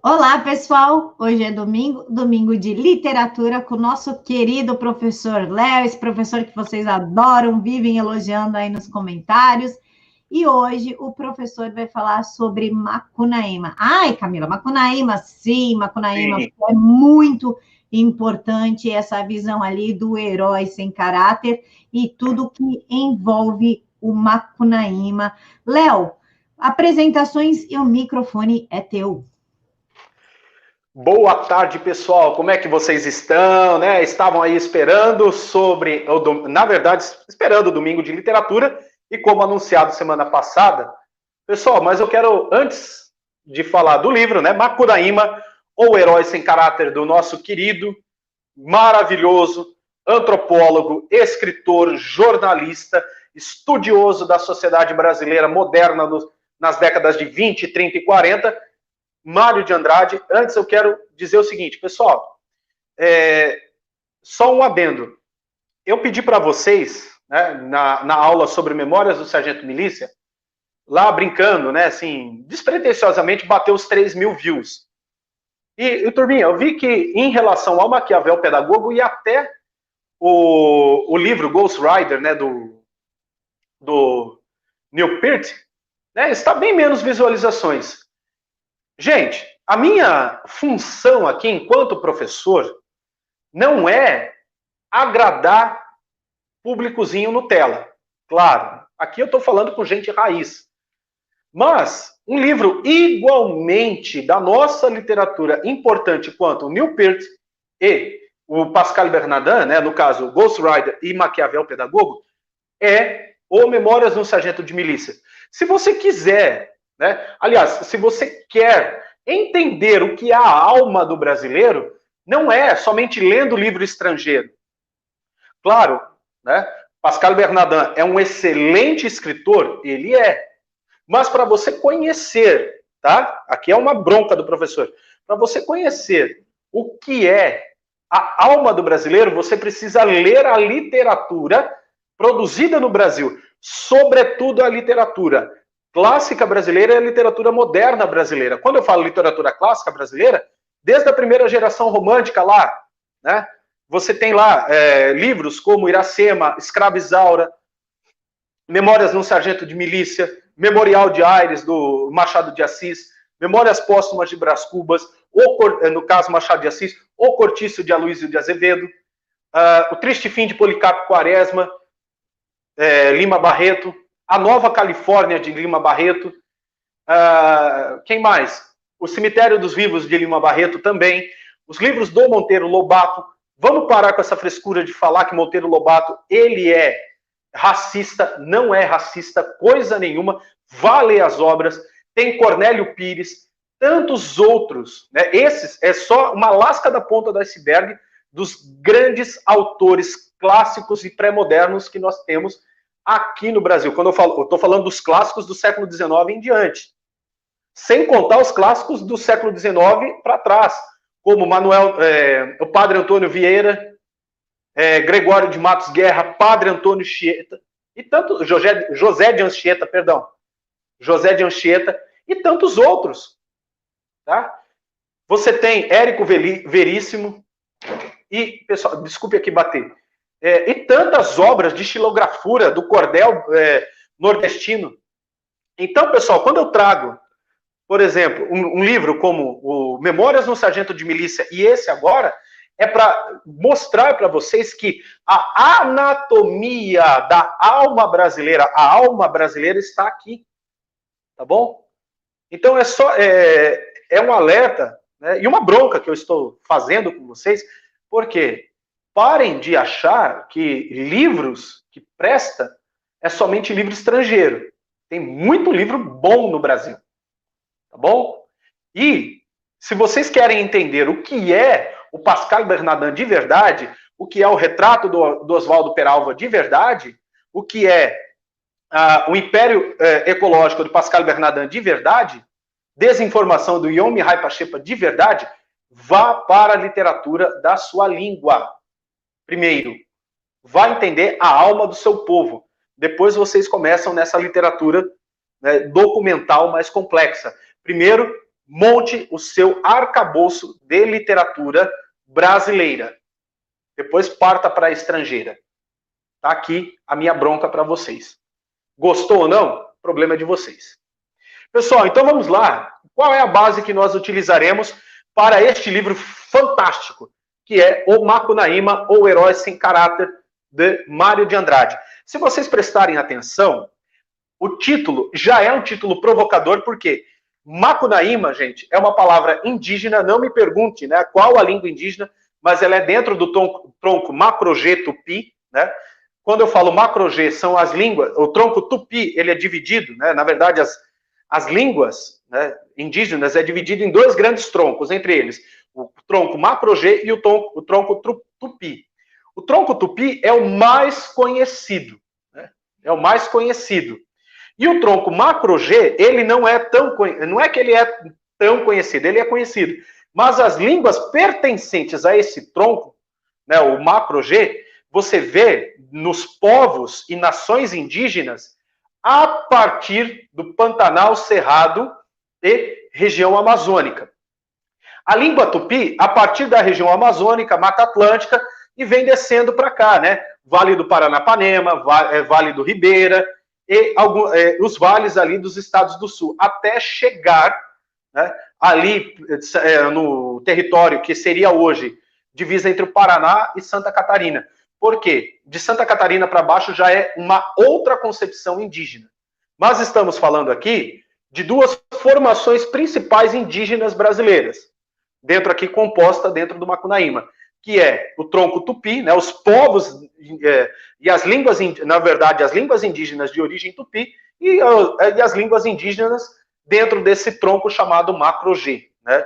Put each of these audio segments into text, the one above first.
Olá, pessoal! Hoje é domingo, domingo de literatura com o nosso querido professor Léo, esse professor que vocês adoram, vivem elogiando aí nos comentários. E hoje o professor vai falar sobre Macunaíma. Ai, Camila, Macunaíma, sim, Macunaíma, Sim. porque é muito importante essa visão ali do herói sem caráter e tudo que envolve o Macunaíma. Léo, apresentações e o microfone é teu. Boa tarde, pessoal. Como é que vocês estão, né? Estavam aí esperando na verdade, esperando o domingo de literatura e como anunciado semana passada. Pessoal, mas eu quero, antes de falar do livro, né, Macunaíma, ou Herói Sem Caráter, do nosso querido, maravilhoso, antropólogo, escritor, jornalista, estudioso da sociedade brasileira moderna nas décadas de 20, 30 e 40, Mário de Andrade. Antes eu quero dizer o seguinte, pessoal, só um adendo. Eu pedi para vocês, né, na aula sobre Memórias do Sargento Milícia, lá brincando, né, assim, despretensiosamente bateu os 3.000 views. E, turminha, eu vi que em relação ao Maquiavel Pedagogo e até o livro Ghost Rider, né, do Neil Peart, né, está bem menos visualizações. Gente, a minha função aqui enquanto professor não é agradar públicozinho Nutella. Claro, aqui eu estou falando com gente raiz. Mas um livro igualmente da nossa literatura importante quanto o Neil Peart e o Pascal Bernardin, né, no caso Ghost Rider e Maquiavel Pedagogo, é o Memórias de um Sargento de Milícia. Se você quiser, né, aliás, se você quer entender o que é a alma do brasileiro, não é somente lendo livro estrangeiro. Claro, né, Pascal Bernardin é um excelente escritor, ele é. Mas para você conhecer, tá? Aqui é uma bronca do professor. Para você conhecer o que é a alma do brasileiro, você precisa ler a literatura produzida no Brasil, sobretudo a literatura clássica brasileira e a literatura moderna brasileira. Quando eu falo literatura clássica brasileira, desde a primeira geração romântica lá, né? Você tem lá livros como Iracema, Escrava Isaura, Memórias de um Sargento de Milícia, Memorial de Aires, do Machado de Assis, Memórias Póstumas de Brás Cubas, no caso Machado de Assis, O Cortiço de Aloysio de Azevedo, O Triste Fim de Policarpo Quaresma, Lima Barreto, A Nova Califórnia de Lima Barreto, quem mais? O Cemitério dos Vivos de Lima Barreto também, os livros do Monteiro Lobato. Vamos parar com essa frescura de falar que Monteiro Lobato, ele é racista, não é racista, coisa nenhuma, vá ler as obras, tem Cornélio Pires, tantos outros, né? Esses é só uma lasca da ponta do iceberg dos grandes autores clássicos e pré-modernos que nós temos aqui no Brasil. Quando eu estou falando dos clássicos do século XIX em diante, sem contar os clássicos do século XIX para trás, como o Padre Antônio Vieira, Gregório de Matos Guerra, Padre Antônio Chieta, e tanto José de Anchieta, perdão, José de Anchieta, e tantos outros. Tá? Você tem Érico Veríssimo, e, pessoal, desculpe aqui bater, e tantas obras de xilografura do cordel nordestino. Então, pessoal, quando eu trago, por exemplo, um livro como o Memórias de um Sargento de Milícia, e esse agora, é para mostrar para vocês que a anatomia da alma brasileira, a alma brasileira está aqui, tá bom? Então é um alerta, né, e uma bronca que eu estou fazendo com vocês, porque parem de achar que livros que presta é somente livro estrangeiro. Tem muito livro bom no Brasil, tá bom? E se vocês querem entender o que é o Pascal Bernardin de verdade, o que é o retrato do Oswaldo Peralva de verdade, o que é o Império Ecológico do Pascal Bernardin de verdade, desinformação do Yom Mihai Pachepa de verdade, vá para a literatura da sua língua. Primeiro, vá entender a alma do seu povo. Depois vocês começam nessa literatura, né, documental mais complexa. Primeiro, monte o seu arcabouço de literatura brasileira. Depois parta para a estrangeira. Tá aqui a minha bronca para vocês. Gostou ou não? O problema é de vocês. Pessoal, então vamos lá. Qual é a base que nós utilizaremos para este livro fantástico, que é O Macunaíma, ou Heróis Sem Caráter, de Mário de Andrade? Se vocês prestarem atenção, o título já é um título provocador, porque Macunaíma, gente, é uma palavra indígena, não me pergunte, né, qual a língua indígena, mas ela é dentro do tronco Macro-G Tupi, né? Quando eu falo Macro-G, são as línguas, o tronco Tupi, ele é dividido, né, na verdade, as línguas, né, indígenas é dividido em dois grandes troncos, entre eles o tronco Macro-G e o tronco Tupi. O tronco Tupi é o mais conhecido, né? É o mais conhecido. E o tronco Macro-G, ele não é que ele é tão conhecido, ele é conhecido. Mas as línguas pertencentes a esse tronco, né, o Macro-G, você vê nos povos e nações indígenas a partir do Pantanal, Cerrado e região amazônica. A língua tupi, a partir da região amazônica, Mata Atlântica, e vem descendo para cá, né? Vale do Paranapanema, Vale do Ribeira, e os vales ali dos estados do sul, até chegar, né, ali no território que seria hoje divisa entre o Paraná e Santa Catarina. Por quê? De Santa Catarina para baixo já é uma outra concepção indígena. Mas estamos falando aqui de duas formações principais indígenas brasileiras, composta dentro do Macunaíma, que é o tronco tupi, né, os povos e as línguas, na verdade, as línguas indígenas de origem tupi e as línguas indígenas dentro desse tronco chamado Macro-G, né,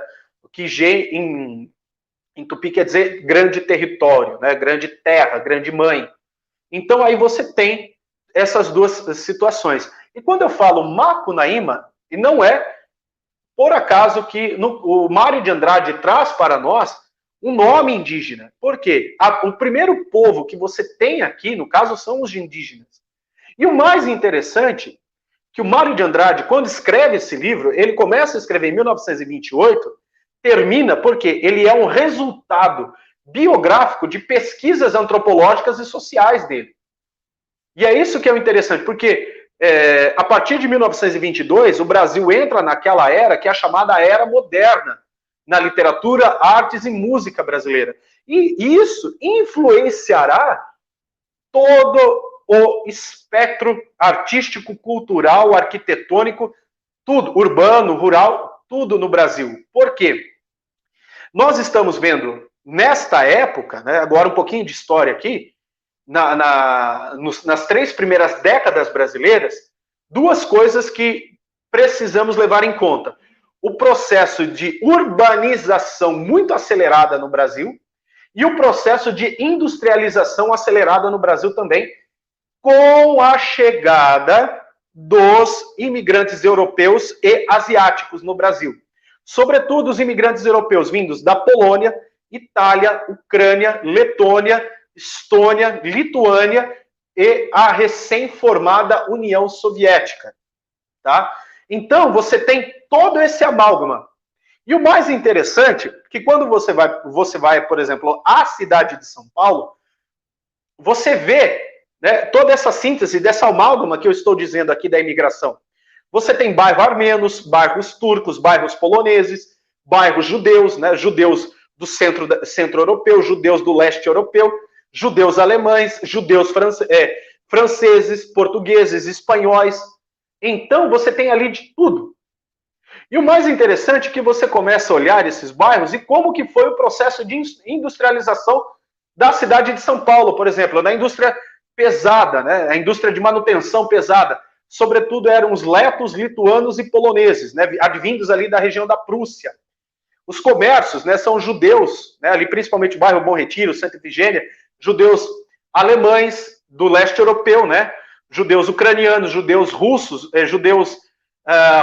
que G em tupi quer dizer grande território, né, grande terra, grande mãe. Então aí você tem essas duas situações. E quando eu falo Macunaíma, e não é por acaso que o Mário de Andrade traz para nós um nome indígena. Por quê? O primeiro povo que você tem aqui, no caso, são os indígenas. E o mais interessante, que o Mário de Andrade, quando escreve esse livro, ele começa a escrever em 1928, termina porque ele é um resultado biográfico de pesquisas antropológicas e sociais dele. E é isso que é o interessante, porque a partir de 1922, o Brasil entra naquela era que é a chamada Era Moderna, na literatura, artes e música brasileira. E isso influenciará todo o espectro artístico, cultural, arquitetônico, tudo, urbano, rural, tudo no Brasil. Por quê? Nós estamos vendo, nesta época, né, agora um pouquinho de história aqui, nas 3 primeiras décadas brasileiras, duas coisas que precisamos levar em conta. O processo de urbanização muito acelerada no Brasil e o processo de industrialização acelerada no Brasil também, com a chegada dos imigrantes europeus e asiáticos no Brasil. Sobretudo os imigrantes europeus vindos da Polônia, Itália, Ucrânia, Letônia, Estônia, Lituânia e a recém-formada União Soviética, tá? Então, você tem todo esse amálgama. E o mais interessante, que quando você vai, por exemplo, à cidade de São Paulo, você vê, né, toda essa síntese dessa amálgama que eu estou dizendo aqui da imigração. Você tem bairros armenos, bairros turcos, bairros poloneses, bairros judeus, né, judeus do centro europeu, judeus do leste europeu, judeus alemães, judeus franceses, portugueses, espanhóis. Então, você tem ali de tudo. E o mais interessante é que você começa a olhar esses bairros e como que foi o processo de industrialização da cidade de São Paulo, por exemplo, na indústria pesada, né? A indústria de manutenção pesada. Sobretudo eram os letos, lituanos e poloneses, né? Advindos ali da região da Prússia. Os comércios, né, são judeus, né? Ali principalmente o bairro Bom Retiro, Santa Efigênia, judeus alemães do leste europeu, né? Judeus ucranianos, judeus russos, judeus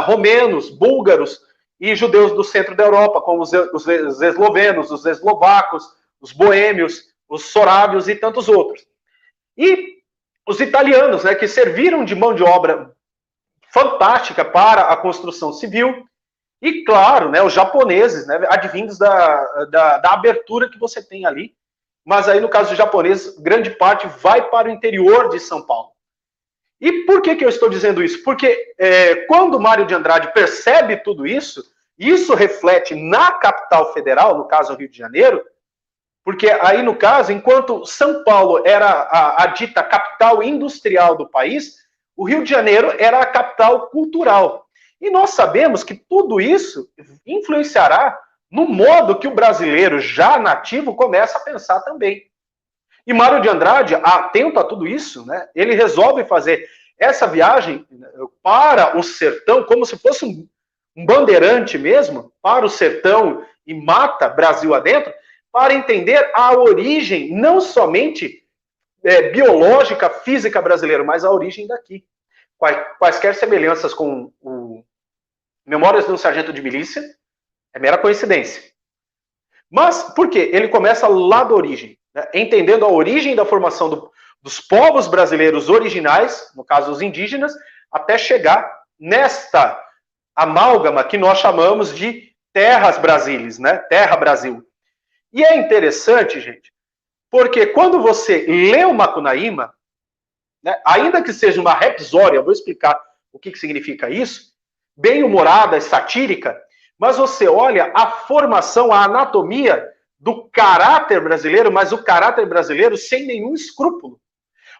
romenos, búlgaros e judeus do centro da Europa, como os eslovenos, os eslovacos, os boêmios, os sorábios e tantos outros. E os italianos, né, que serviram de mão de obra fantástica para a construção civil. E, claro, né, os japoneses, né, advindos da abertura que você tem ali. Mas aí, no caso do japonês, grande parte vai para o interior de São Paulo. E por que eu estou dizendo isso? Porque quando Mário de Andrade percebe tudo isso, isso reflete na capital federal, no caso Rio de Janeiro, porque aí, no caso, enquanto São Paulo era a dita capital industrial do país, o Rio de Janeiro era a capital cultural. E nós sabemos que tudo isso influenciará no modo que o brasileiro já nativo começa a pensar também. E Mário de Andrade, atento a tudo isso, né, ele resolve fazer essa viagem para o sertão, como se fosse um bandeirante mesmo, para o sertão e mata Brasil adentro, para entender a origem, não somente biológica, física brasileira, mas a origem daqui. Quaisquer semelhanças com o Memórias de um Sargento de Milícia é mera coincidência. Mas por quê? Ele começa lá da origem, né? Entendendo a origem da formação dos povos brasileiros originais, no caso os indígenas, até chegar nesta amálgama que nós chamamos de Terras Brasilis, né? Terra Brasil. E é interessante, gente, porque quando você lê o Macunaíma, né, ainda que seja uma rapsódia, eu vou explicar o que significa isso, bem humorada, satírica, mas você olha a formação, a anatomia do caráter brasileiro, mas o caráter brasileiro sem nenhum escrúpulo.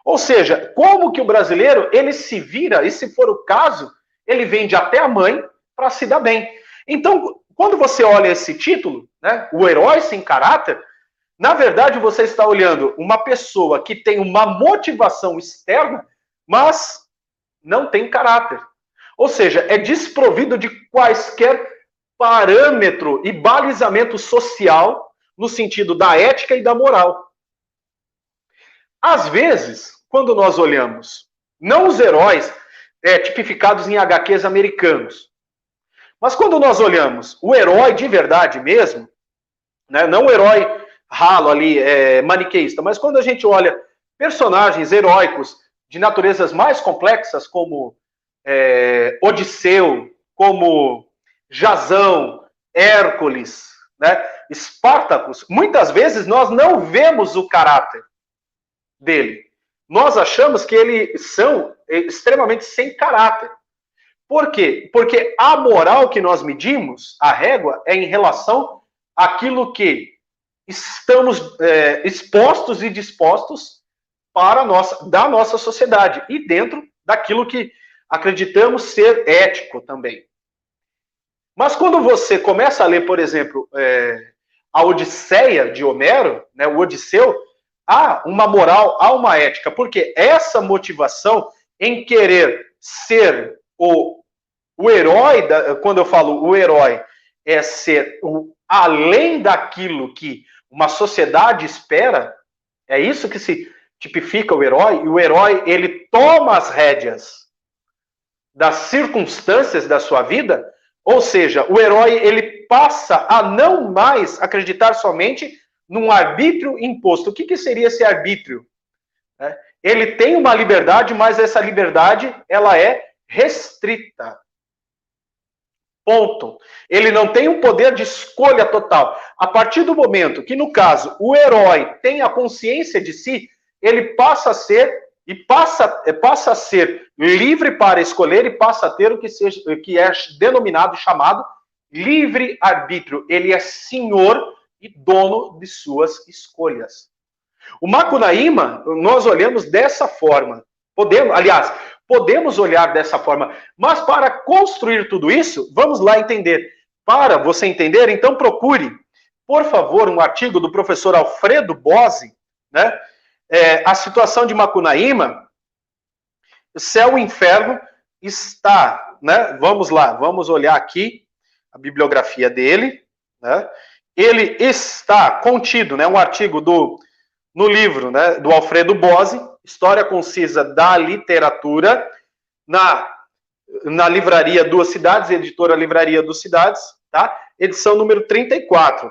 Ou seja, como que o brasileiro, ele se vira, e se for o caso, ele vende até a mãe para se dar bem. Então, quando você olha esse título, né, o herói sem caráter, na verdade você está olhando uma pessoa que tem uma motivação externa, mas não tem caráter. Ou seja, é desprovido de quaisquer parâmetro e balizamento social no sentido da ética e da moral. Às vezes, quando nós olhamos, não os heróis tipificados em HQs americanos, mas quando nós olhamos o herói de verdade mesmo, né, não o herói ralo ali, maniqueísta, mas quando a gente olha personagens heróicos de naturezas mais complexas, como Odisseu, como Jasão, Hércules, né, Espartacus, muitas vezes nós não vemos o caráter dele. Nós achamos que eles são extremamente sem caráter. Por quê? Porque a moral que nós medimos, a régua, é em relação àquilo que estamos expostos e dispostos para da nossa sociedade e dentro daquilo que acreditamos ser ético também. Mas quando você começa a ler, por exemplo, a Odisseia de Homero, né, o Odisseu, há uma moral, há uma ética, porque essa motivação em querer ser o herói, quando eu falo o herói, é ser além daquilo que uma sociedade espera, é isso que se tipifica o herói, e o herói, ele toma as rédeas das circunstâncias da sua vida, ou seja, o herói, ele passa a não mais acreditar somente num arbítrio imposto. O que seria esse arbítrio? Ele tem uma liberdade, mas essa liberdade, ela é restrita. Ponto. Ele não tem um poder de escolha total. A partir do momento que, no caso, o herói tem a consciência de si, ele passa a ser passa a ser livre para escolher e passa a ter o que é denominado, chamado livre-arbítrio. Ele é senhor e dono de suas escolhas. O Macunaíma, nós olhamos dessa forma. Podemos olhar dessa forma, mas para construir tudo isso, vamos lá entender. Para você entender, então procure, por favor, um artigo do professor Alfredo Bose, né? A situação de Macunaíma, o céu e o inferno está, né? Vamos lá, vamos olhar aqui a bibliografia dele, né? Ele está contido, né? Um artigo no livro, né? Do Alfredo Bose, História Concisa da Literatura, na livraria Duas Cidades, editora Livraria Duas Cidades, tá? Edição número 34.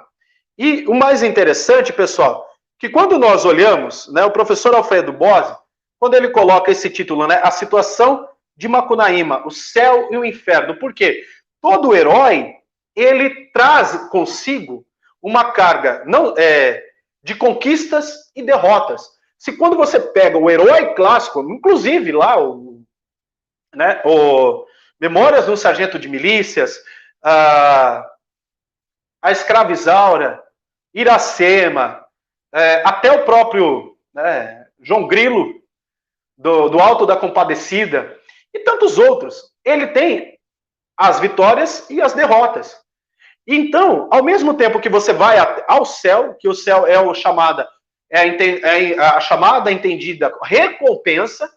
E o mais interessante, pessoal, que quando nós olhamos, né, o professor Alfredo Bose, quando ele coloca esse título, né, A Situação de Macunaíma, o Céu e o Inferno. Por quê? todo herói, ele traz consigo uma carga de conquistas e derrotas. Se quando você pega o herói clássico, inclusive lá o Memórias do Sargento de Milícias, a Escrava Isaura, Iracema, até o próprio João Grilo, do Alto da Compadecida, e tantos outros. Ele tem as vitórias e as derrotas. Então, ao mesmo tempo que você vai ao céu, que o céu é a chamada entendida recompensa,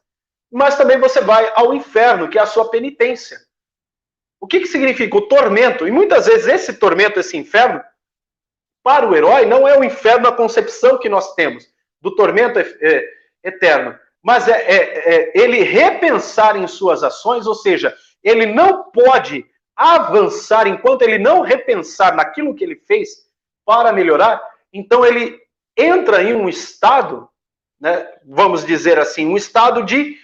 mas também você vai ao inferno, que é a sua penitência. O que significa o tormento? E muitas vezes esse tormento, esse inferno, para o herói, não é o inferno a concepção que nós temos do tormento eterno, mas ele repensar em suas ações, ou seja, ele não pode avançar enquanto ele não repensar naquilo que ele fez para melhorar. Então ele entra em um estado, vamos dizer assim, um estado de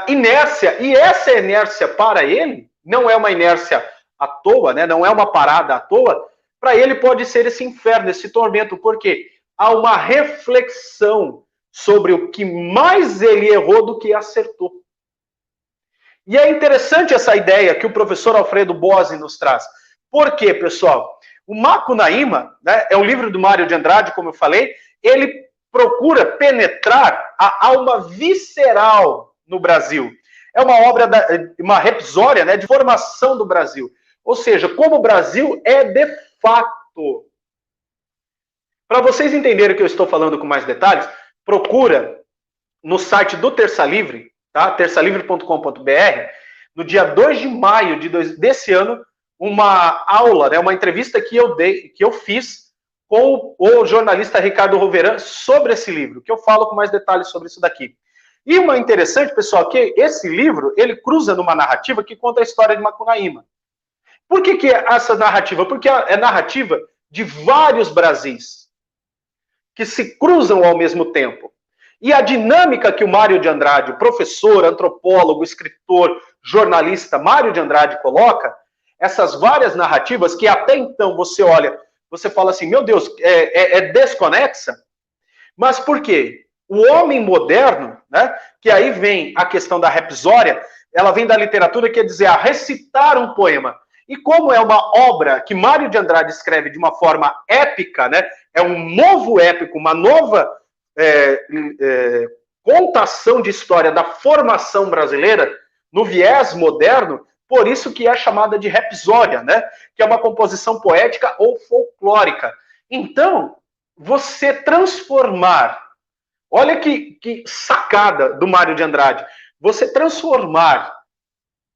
inércia, e essa inércia para ele não é uma inércia à toa, não é uma parada à toa. Para ele pode ser esse inferno, esse tormento, porque há uma reflexão sobre o que mais ele errou do que acertou. E é interessante essa ideia que o professor Alfredo Bozzi nos traz. Por quê, pessoal? O Macunaíma, é um livro do Mário de Andrade, como eu falei, ele procura penetrar a alma visceral no Brasil. É uma obra, uma repsória, de formação do Brasil. Ou seja, como o Brasil é de fato. Para vocês entenderem o que eu estou falando com mais detalhes, procura no site do Terça Livre, tá? terçalivre.com.br, no dia 2 de maio desse ano, uma aula, uma entrevista que eu fiz com o jornalista Ricardo Roveran sobre esse livro, que eu falo com mais detalhes sobre isso daqui. E uma interessante, pessoal, que esse livro, ele cruza numa narrativa que conta a história de Macunaíma. Por que é essa narrativa? Porque é narrativa de vários Brasis que se cruzam ao mesmo tempo. E a dinâmica que o Mário de Andrade, professor, antropólogo, escritor, jornalista Mário de Andrade coloca, essas várias narrativas que até então você olha, você fala assim, meu Deus, é desconexa? Mas por quê? O homem moderno, que aí vem a questão da repsória, ela vem da literatura, quer dizer, a recitar um poema. E como é uma obra que Mário de Andrade escreve de uma forma épica, é um novo épico, uma nova contação de história da formação brasileira no viés moderno, por isso que é chamada de repsória, que é uma composição poética ou folclórica. Então, você transformar, olha que sacada do Mário de Andrade, você transformar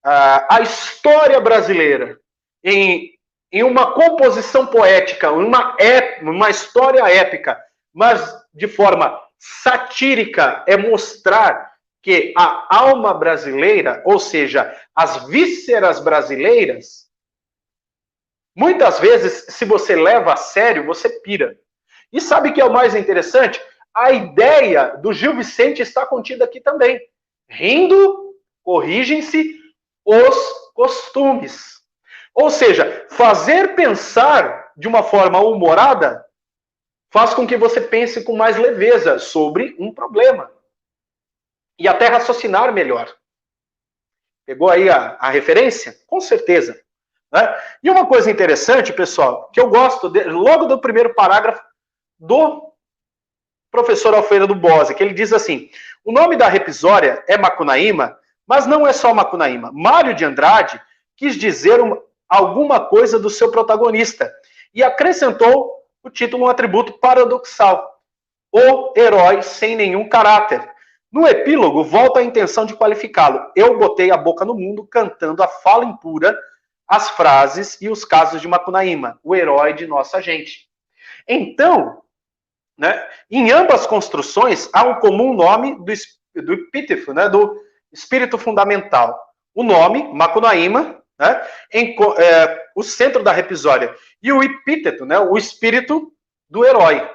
a história brasileira em uma composição poética, uma história épica, mas de forma satírica, é mostrar que a alma brasileira, ou seja, as vísceras brasileiras, muitas vezes, se você leva a sério, você pira. E sabe o que é o mais interessante? A ideia do Gil Vicente está contida aqui também. Rindo, corrigem-se os costumes. Ou seja, fazer pensar de uma forma humorada faz com que você pense com mais leveza sobre um problema. E até raciocinar melhor. Pegou aí a referência? Com certeza. E uma coisa interessante, pessoal, que eu gosto, logo do primeiro parágrafo do professor Alfredo Bozzi, que ele diz assim, o nome da repsória é Macunaíma, mas não é só Macunaíma. Mário de Andrade quis dizer alguma coisa do seu protagonista e acrescentou o título, um atributo paradoxal, o herói sem nenhum caráter. No epílogo, volta a intenção de qualificá-lo. Eu botei a boca no mundo cantando a fala impura, as frases e os casos de Macunaíma, o herói de nossa gente. Então, em ambas construções, há um comum nome do epíteto, do espírito fundamental. O nome, Macunaíma, o centro da repsória. E o epíteto, o espírito do herói.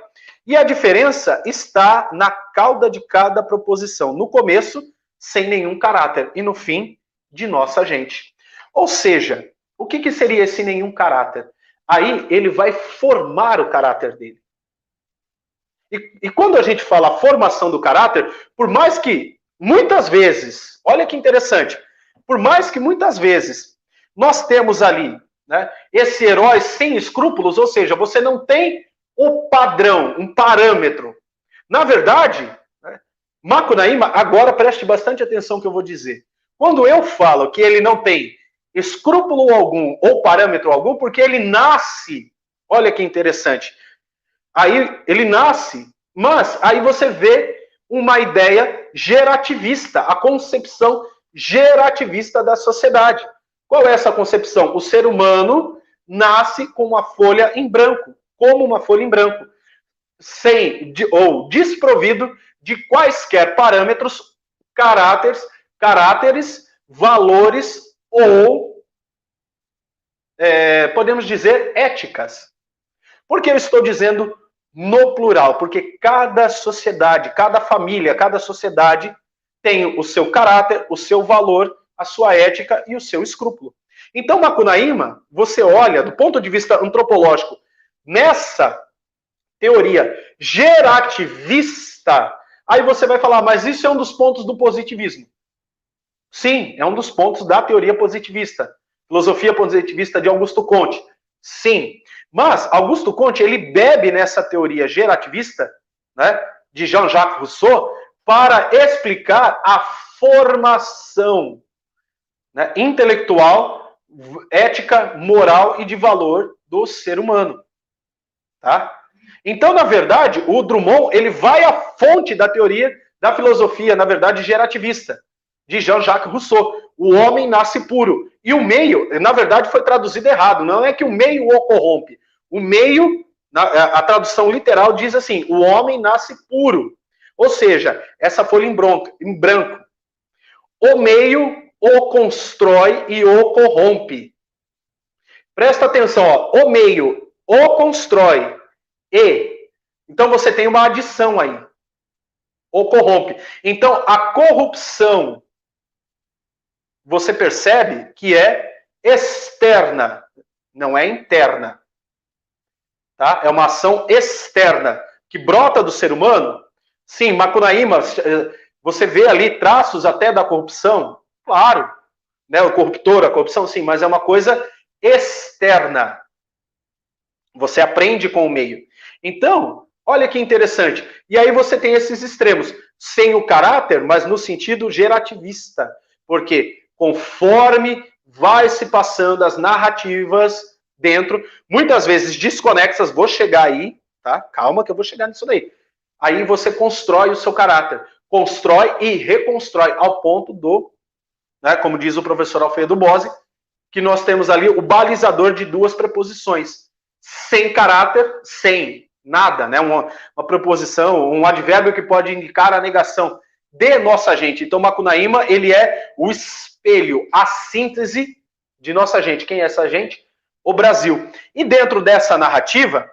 E a diferença está na cauda de cada proposição. No começo, sem nenhum caráter. E no fim, de nossa gente. Ou seja, O que seria esse nenhum caráter? Aí ele vai formar o caráter dele. E quando a gente fala formação do caráter, por mais que muitas vezes, olha que interessante, por mais que muitas vezes nós temos ali, né, esse herói sem escrúpulos, ou seja, você não tem o padrão, um parâmetro. Na verdade, né, Macunaíma, agora preste bastante atenção no que eu vou dizer. Quando eu falo que ele não tem escrúpulo algum ou parâmetro algum, porque ele nasce, olha que interessante, aí ele nasce, mas aí você vê uma ideia gerativista, a concepção gerativista da sociedade. Qual é essa concepção? O ser humano nasce com uma folha em branco, como uma folha em branco, ou desprovido de quaisquer parâmetros, caráteres, valores ou, podemos dizer, éticas. Por que eu estou dizendo no plural? Porque cada sociedade, cada família, cada sociedade tem o seu caráter, o seu valor, a sua ética e o seu escrúpulo. Então, Macunaíma, você olha do ponto de vista antropológico, nessa teoria gerativista, aí você vai falar, mas isso é um dos pontos do positivismo. Sim, é um dos pontos da teoria positivista. Filosofia positivista de Augusto Comte. Sim, mas Augusto Comte, ele bebe nessa teoria gerativista, né, de Jean-Jacques Rousseau, para explicar a formação, né, intelectual, ética, moral e de valor do ser humano. Tá? Então, na verdade, o Drummond, ele vai à fonte da teoria da filosofia, na verdade, gerativista, de Jean-Jacques Rousseau. O homem nasce puro. E o meio, na verdade, foi traduzido errado. Não é que o meio o corrompe. O meio, a tradução literal diz assim, o homem nasce puro. Ou seja, essa folha em branco. O meio o constrói e o corrompe. Presta atenção, ó. O meio o constrói e... Então você tem uma adição aí. O corrompe. Então a corrupção, você percebe que é externa, não é interna. Tá? É uma ação externa que brota do ser humano. Sim, Macunaíma, você vê ali traços até da corrupção, claro, né? O corruptor, a corrupção, sim, mas é uma coisa externa. Você aprende com o meio. Então, olha que interessante. E aí você tem esses extremos, sem o caráter, mas no sentido gerativista. Porque conforme vai se passando as narrativas dentro, muitas vezes desconexas, vou chegar aí, tá? Calma que eu vou chegar nisso daí. Aí você constrói o seu caráter. Constrói e reconstrói ao ponto do, né, como diz o professor Alfredo Bose, que nós temos ali o balizador de duas preposições. Sem caráter, sem nada, né? Uma preposição, um advérbio que pode indicar a negação de nossa gente. Então, Macunaíma, ele é o espelho, a síntese de nossa gente. Quem é essa gente? O Brasil. E dentro dessa narrativa,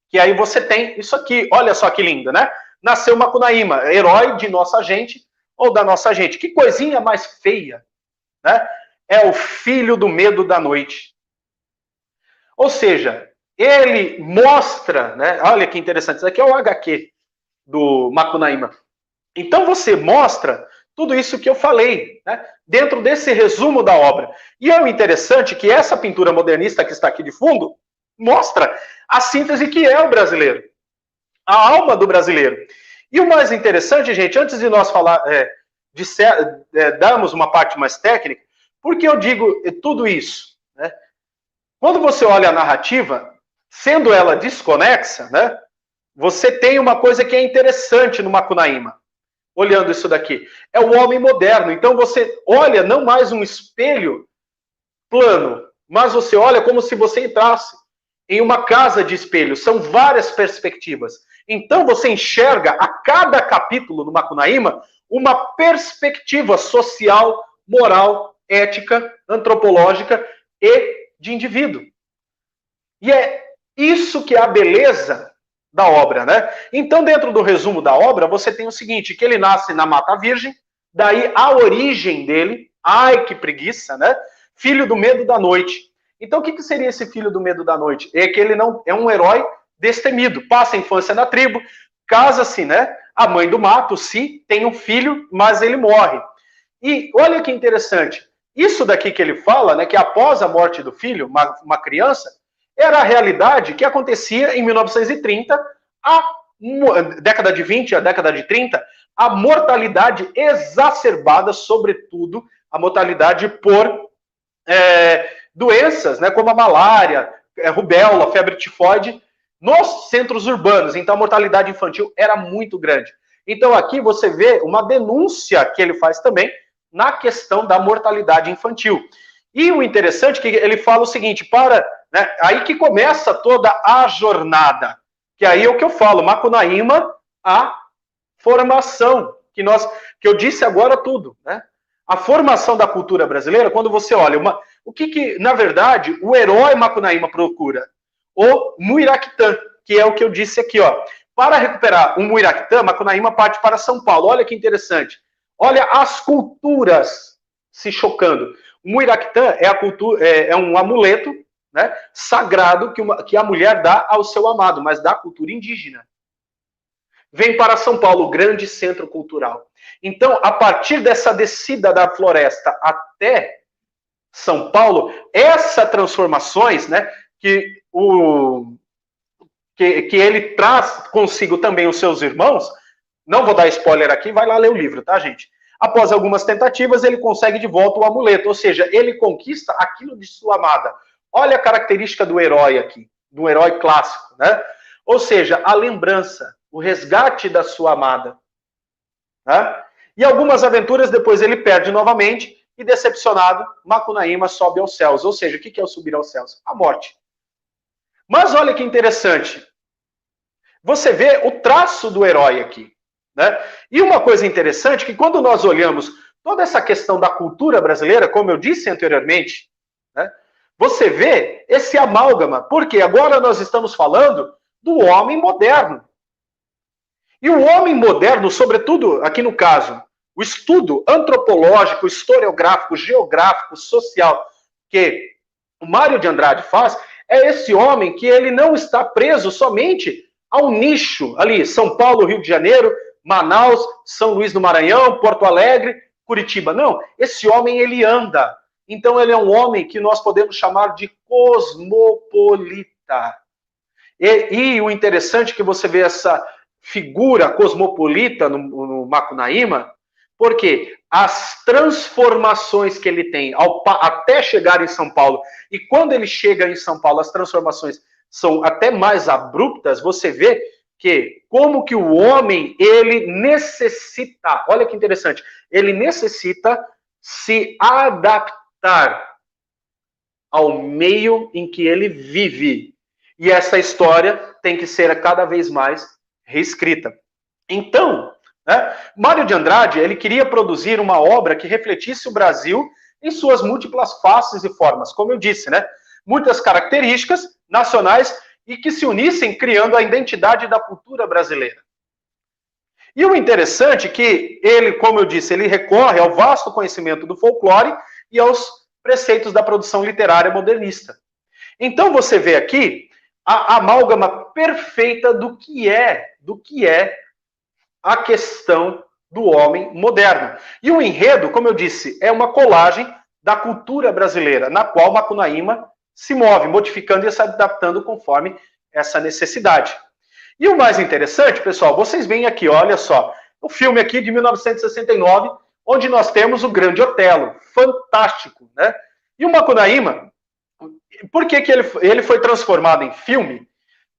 que aí você tem isso aqui, olha só que lindo, né? Nasceu Macunaíma, herói de nossa gente ou da nossa gente. Que coisinha mais feia, né? É o filho do medo da noite. Ou seja, ele mostra, né? Olha que interessante, isso aqui é o HQ do Macunaíma. Então você mostra tudo isso que eu falei, né? Dentro desse resumo da obra. E é o interessante que essa pintura modernista que está aqui de fundo mostra a síntese que é o brasileiro, a alma do brasileiro. E o mais interessante, gente, antes de nós falar, darmos uma parte mais técnica, por que eu digo tudo isso? Né? Quando você olha a narrativa, sendo ela desconexa, né, você tem uma coisa que é interessante no Macunaíma, olhando isso daqui. É o homem moderno. Então você olha não mais um espelho plano, mas você olha como se você entrasse em uma casa de espelhos. São várias perspectivas. Então você enxerga a cada capítulo do Macunaíma uma perspectiva social, moral, ética, antropológica e de indivíduo. E é isso que é a beleza da obra, né? Então, dentro do resumo da obra, você tem o seguinte, que ele nasce na Mata Virgem, daí a origem dele, ai que preguiça, né? Filho do medo da noite. Então, o que seria esse filho do medo da noite? É que ele não é um herói destemido, passa a infância na tribo, casa-se, né? A mãe do mato, Si, tem um filho, mas ele morre. E olha que interessante, isso daqui que ele fala, né, que após a morte do filho, uma criança, era a realidade que acontecia em 1930, a década de 20, a década de 30, a mortalidade exacerbada, sobretudo a mortalidade por doenças, né, como a malária, rubéola, febre tifoide, nos centros urbanos. Então a mortalidade infantil era muito grande. Então aqui você vê uma denúncia que ele faz também na questão da mortalidade infantil. E o interessante é que ele fala o seguinte, aí que começa toda a jornada, que aí é o que eu falo, Macunaíma, a formação, que eu disse agora tudo, né? A formação da cultura brasileira, quando você olha, o que na verdade, o herói Macunaíma procura? O Muiractã, que é o que eu disse aqui, ó. Para recuperar o Muiractã, Macunaíma parte para São Paulo. Olha que interessante. Olha as culturas se chocando. O Muiractã é um amuleto, né, sagrado que a mulher dá ao seu amado, mas da cultura indígena. Vem para São Paulo, o grande centro cultural. Então, a partir dessa descida da floresta até São Paulo, essas transformações, né, que ele traz consigo também os seus irmãos, não vou dar spoiler aqui, vai lá ler o livro, tá, gente? Após algumas tentativas, ele consegue de volta o amuleto, ou seja, ele conquista aquilo de sua amada. Olha a característica do herói aqui, do herói clássico, né? Ou seja, a lembrança, o resgate da sua amada. Né? E algumas aventuras depois ele perde novamente e, decepcionado, Macunaíma sobe aos céus. Ou seja, o que é o subir aos céus? A morte. Mas olha que interessante. Você vê o traço do herói aqui. Né? E uma coisa interessante é que quando nós olhamos toda essa questão da cultura brasileira, como eu disse anteriormente, né, você vê esse amálgama, porque agora nós estamos falando do homem moderno. E o homem moderno, sobretudo, aqui no caso, o estudo antropológico, historiográfico, geográfico, social, que o Mário de Andrade faz, é esse homem que ele não está preso somente ao nicho, ali, São Paulo, Rio de Janeiro, Manaus, São Luís do Maranhão, Porto Alegre, Curitiba. Não, esse homem, ele anda. Então, ele é um homem que nós podemos chamar de cosmopolita. E o interessante é que você vê essa figura cosmopolita no Macunaíma, porque as transformações que ele tem até chegar em São Paulo, e quando ele chega em São Paulo, as transformações são até mais abruptas, você vê que como que o homem, ele necessita, olha que interessante, ele necessita se adaptar ao meio em que ele vive. E essa história tem que ser cada vez mais reescrita. Então, né, Mário de Andrade, ele queria produzir uma obra que refletisse o Brasil em suas múltiplas faces e formas, como eu disse, né? Muitas características nacionais e que se unissem criando a identidade da cultura brasileira. E o interessante é que ele, como eu disse, ele recorre ao vasto conhecimento do folclore e aos preceitos da produção literária modernista. Então você vê aqui a amálgama perfeita do que é a questão do homem moderno. E o enredo, como eu disse, é uma colagem da cultura brasileira, na qual Macunaíma se move, modificando e se adaptando conforme essa necessidade. E o mais interessante, pessoal, vocês veem aqui, olha só, o filme aqui de 1969, onde nós temos o Grande Otelo, fantástico, né? E o Macunaíma, por que ele foi transformado em filme?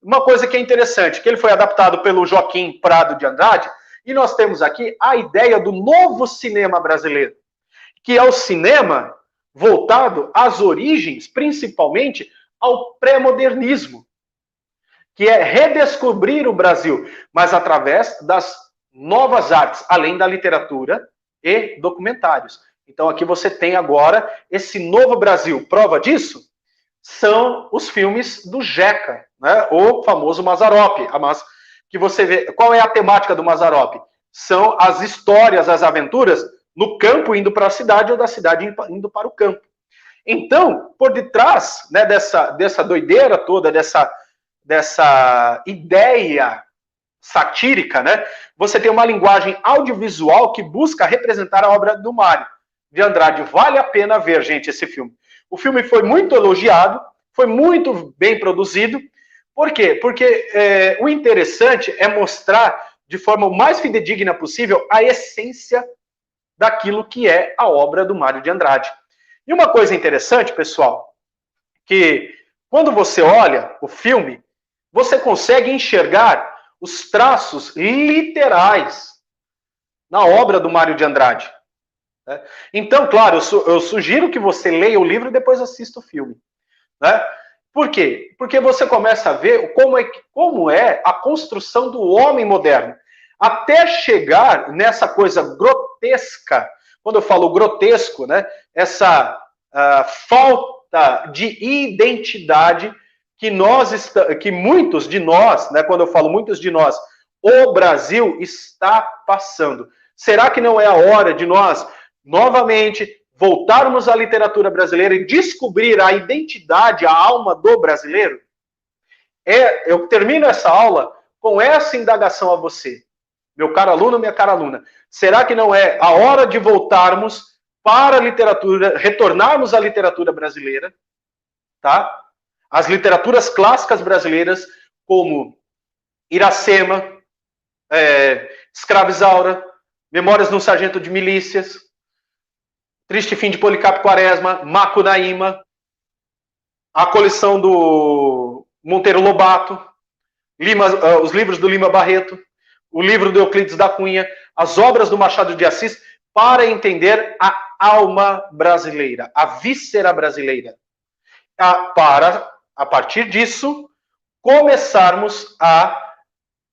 Uma coisa que é interessante, que ele foi adaptado pelo Joaquim Prado de Andrade, e nós temos aqui a ideia do novo cinema brasileiro, que é o cinema voltado às origens, principalmente ao pré-modernismo, que é redescobrir o Brasil, mas através das novas artes, além da literatura e documentários. Então aqui você tem agora esse novo Brasil. Prova disso são os filmes do Jeca, né? O famoso Mazzaropi. Que você vê, qual é a temática do Mazzaropi? São as histórias, as aventuras no campo indo para a cidade ou da cidade indo para o campo. Então, por detrás, né, dessa doideira toda, dessa ideia satírica, né, você tem uma linguagem audiovisual que busca representar a obra do Mário de Andrade. Vale a pena ver, gente, esse filme. O filme foi muito elogiado, foi muito bem produzido. Por quê? Porque o interessante é mostrar de forma o mais fidedigna possível a essência daquilo que é a obra do Mário de Andrade. E uma coisa interessante, pessoal, que quando você olha o filme, você consegue enxergar os traços literais na obra do Mário de Andrade. Né? Então, claro, eu sugiro que você leia o livro e depois assista o filme. Né? Por quê? Porque você começa a ver como é a construção do homem moderno, até chegar nessa coisa grotesca. Quando eu falo grotesco, né, essa falta de identidade que muitos de nós, né, quando eu falo muitos de nós, o Brasil está passando. Será que não é a hora de nós, novamente, voltarmos à literatura brasileira e descobrir a identidade, a alma do brasileiro? Eu termino essa aula com essa indagação a você, meu caro aluno, minha cara aluna. Será que não é a hora de voltarmos para a literatura, retornarmos à literatura brasileira, tá? As literaturas clássicas brasileiras, como Iracema, Escrava Isaura, Memórias de um Sargento de Milícias, Triste Fim de Policarpo Quaresma, Macunaíma, a coleção do Monteiro Lobato, os livros do Lima Barreto, o livro do Euclides da Cunha, as obras do Machado de Assis, para entender a alma brasileira, a víscera brasileira. Para, a partir disso, começarmos a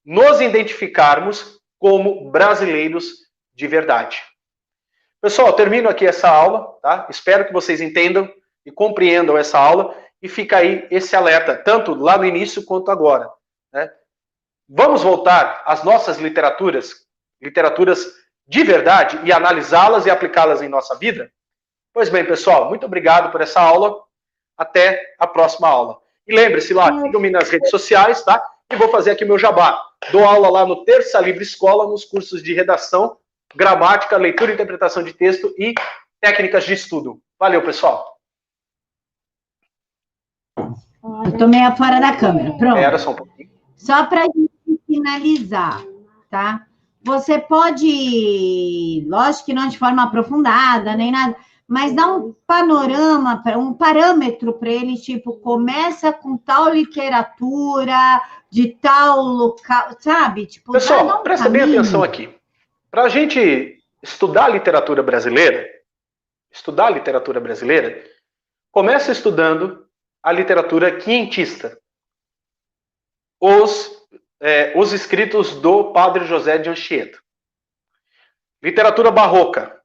nos identificarmos como brasileiros de verdade. Pessoal, termino aqui essa aula, tá? Espero que vocês entendam e compreendam essa aula, e fica aí esse alerta, tanto lá no início quanto agora, né? Vamos voltar às nossas literaturas de verdade, e analisá-las e aplicá-las em nossa vida? Pois bem, pessoal, muito obrigado por essa aula. Até a próxima aula. E lembre-se lá, sigam-me nas redes sociais, tá? E vou fazer aqui meu jabá. Dou aula lá no Terça Livre Escola, nos cursos de redação, gramática, leitura e interpretação de texto e técnicas de estudo. Valeu, pessoal. Eu tô meio fora da câmera. Pronto. Era só um pouquinho. Só para finalizar, tá? Você pode, lógico que não de forma aprofundada, nem nada, mas dá um panorama, um parâmetro para ele, tipo, começa com tal literatura, de tal local, sabe? Tipo, pessoal, presta bem atenção aqui. Para a gente estudar a literatura brasileira, começa estudando a literatura quinhentista. Os escritos do Padre José de Anchieta. Literatura barroca.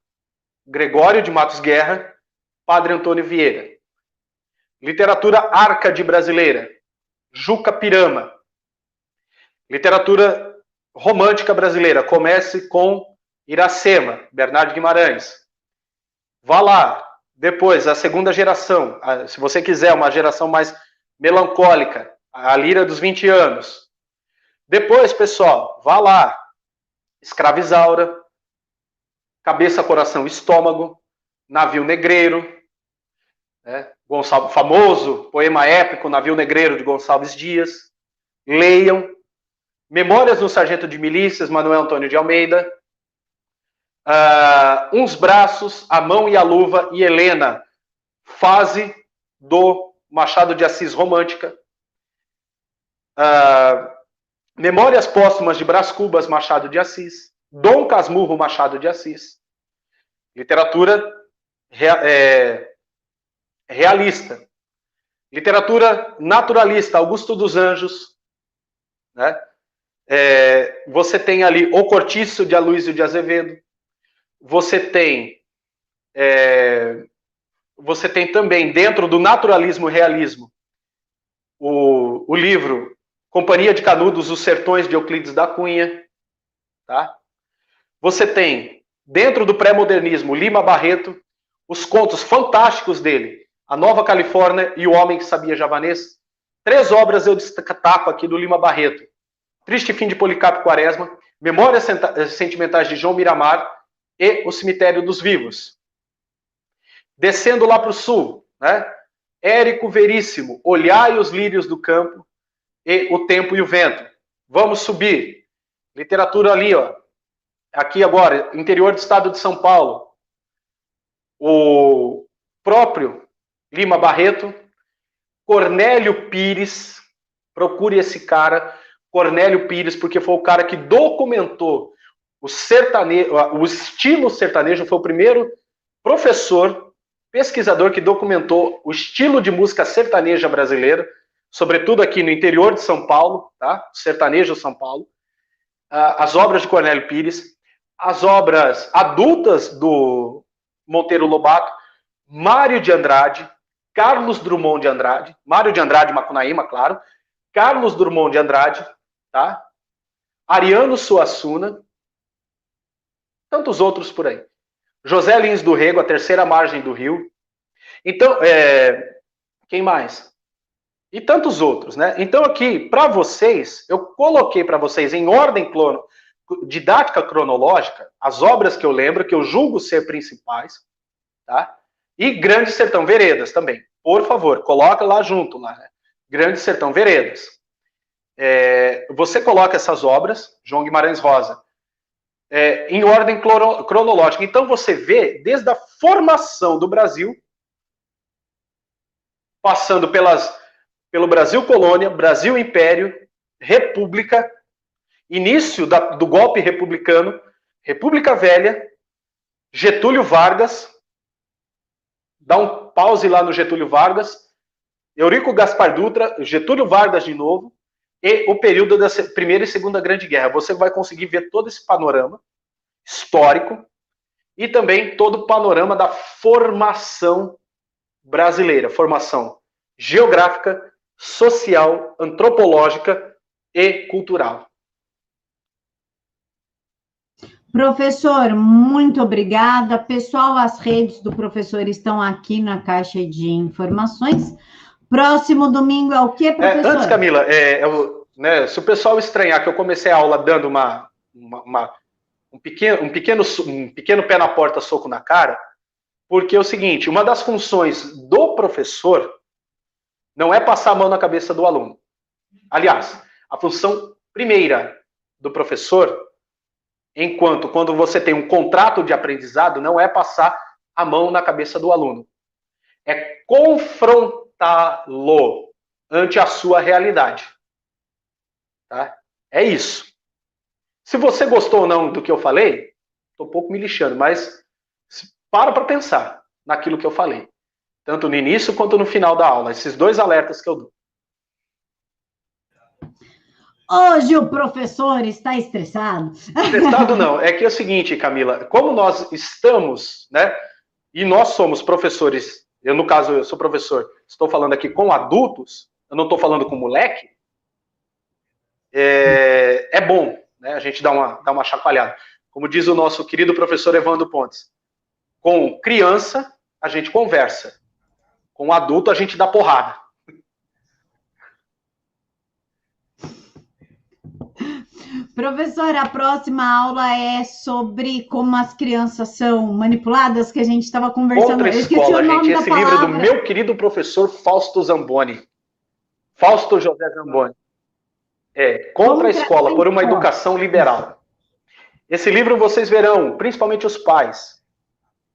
Gregório de Matos Guerra, Padre Antônio Vieira. Literatura árcade brasileira, Juca Pirama. Literatura romântica brasileira, comece com Iracema, Bernardo Guimarães. Vá lá, depois, a segunda geração, se você quiser, uma geração mais melancólica, a Lira dos 20 anos. Depois, pessoal, vá lá, Escrava Isaura, Cabeça, Coração, Estômago, Navio Negreiro, né? Famoso poema épico Navio Negreiro de Gonçalves Dias. Leiam. Memórias do Sargento de Milícias, Manuel Antônio de Almeida. Uns Braços, A Mão e a Luva e Helena, fase do Machado de Assis romântica. Memórias Póstumas de Brás Cubas, Machado de Assis. Dom Casmurro, Machado de Assis. Literatura realista. Literatura naturalista, Augusto dos Anjos. Né? Você tem ali O Cortiço, de Aloysio de Azevedo. Você tem também, dentro do naturalismo e realismo, o livro Companhia de Canudos, Os Sertões, de Euclides da Cunha. Tá? Você tem, dentro do pré-modernismo, Lima Barreto, os contos fantásticos dele, A Nova Califórnia e O Homem que Sabia Javanês. 3 obras eu destaco aqui do Lima Barreto. Triste Fim de Policarpo Quaresma, Memórias Sentimentais de João Miramar e O Cemitério dos Vivos. Descendo lá para o sul, né? Érico Veríssimo, Olhai os Lírios do Campo e O Tempo e o Vento. Vamos subir. Literatura ali, ó. Aqui agora, interior do estado de São Paulo. O próprio Lima Barreto, Cornélio Pires, procure esse cara, Cornélio Pires, porque foi o cara que documentou o sertanejo, o estilo sertanejo, foi o primeiro professor, pesquisador que documentou o estilo de música sertaneja brasileira, sobretudo aqui no interior de São Paulo, tá? Sertanejo São Paulo. As obras de Cornélio Pires, as obras adultas do Monteiro Lobato, Mário de Andrade, Carlos Drummond de Andrade, Mário de Andrade Macunaíma, claro, Carlos Drummond de Andrade, tá? Ariano Suassuna, tantos outros por aí. José Lins do Rego, A Terceira Margem do Rio. Então, quem mais? E tantos outros, né? Então aqui, para vocês, eu coloquei para vocês em ordem didática cronológica, as obras que eu lembro, que eu julgo ser principais, tá? E Grande Sertão Veredas também. Por favor, coloca lá junto, lá, né? Grande Sertão Veredas. Você coloca essas obras, João Guimarães Rosa, em ordem cronológica. Então você vê desde a formação do Brasil, passando pelo Brasil Colônia, Brasil Império, República, início do golpe republicano, República Velha, Getúlio Vargas, dá um pause lá no Getúlio Vargas, Eurico Gaspar Dutra, Getúlio Vargas de novo, e o período da Primeira e Segunda Grande Guerra. Você vai conseguir ver todo esse panorama histórico e também todo o panorama da formação brasileira, formação geográfica, social, antropológica e cultural. Professor, muito obrigada. Pessoal, as redes do professor estão aqui na caixa de informações. Próximo domingo é o quê, professor? Antes, Camila, se o pessoal estranhar que eu comecei a aula dando um pequeno pé na porta, soco na cara, porque é o seguinte, uma das funções do professor não é passar a mão na cabeça do aluno. Aliás, a função primeira do professor, quando você tem um contrato de aprendizado, não é passar a mão na cabeça do aluno. É confrontá-lo ante a sua realidade. Tá? É isso. Se você gostou ou não do que eu falei, estou um pouco me lixando, mas para pensar naquilo que eu falei. Tanto no início quanto no final da aula. Esses 2 alertas que eu dou. Hoje o professor está estressado. Estressado não. É que é o seguinte, Camila. Como nós estamos, né? E nós somos professores. Eu, no caso, eu sou professor. Estou falando aqui com adultos. Eu não estou falando com moleque. É bom, né? A gente dá uma chacoalhada. Como diz o nosso querido professor Evandro Pontes. Com criança, a gente conversa. Com adulto, a gente dá porrada. Professor, a próxima aula é sobre como as crianças são manipuladas, que a gente estava conversando. Outra escola, gente. Esse livro é do meu querido professor Fausto Zamboni. Fausto José Zamboni. Contra a escola, por uma educação liberal. Esse livro vocês verão, principalmente os pais.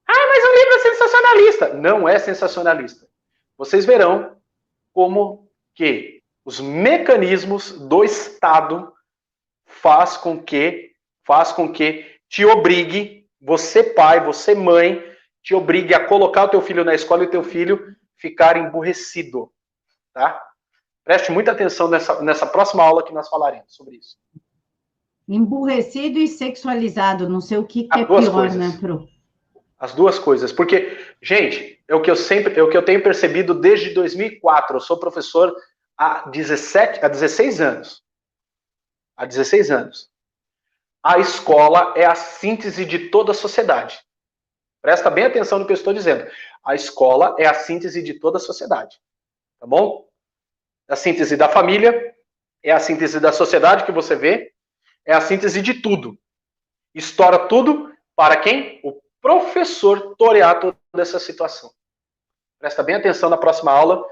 Mas o livro é sensacionalista. Não é sensacionalista. Vocês verão como que os mecanismos do Estado faz com que te obrigue, você pai, você mãe, te obrigue a colocar o teu filho na escola e o teu filho ficar emburrecido, tá? Preste muita atenção nessa próxima aula que nós falaremos sobre isso. Emburrecido e sexualizado, não sei o que é pior, coisas. Né, Pro? As 2 coisas, porque, gente, é o que eu tenho percebido desde 2004, eu sou professor há 16 anos. Há 16 anos. A escola é a síntese de toda a sociedade. Presta bem atenção no que eu estou dizendo. A escola é a síntese de toda a sociedade, tá bom? A síntese da família, é a síntese da sociedade que você vê, é a síntese de tudo. Estoura tudo para quem? O professor torear toda essa situação. Presta bem atenção na próxima aula,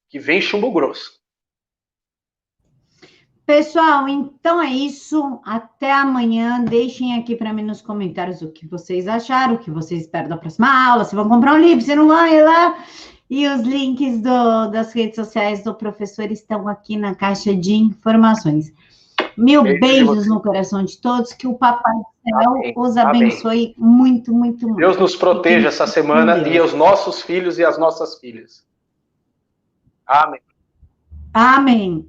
que vem chumbo grosso. Pessoal, então é isso. Até amanhã. Deixem aqui para mim nos comentários o que vocês acharam, o que vocês esperam da próxima aula, se vão comprar um livro, se não vão ir lá. E os links das redes sociais do professor estão aqui na caixa de informações. Mil beijos no coração de todos, que o Papai do Céu os abençoe muito, muito, muito. Deus nos proteja essa semana e os nossos filhos e as nossas filhas. Amém. Amém.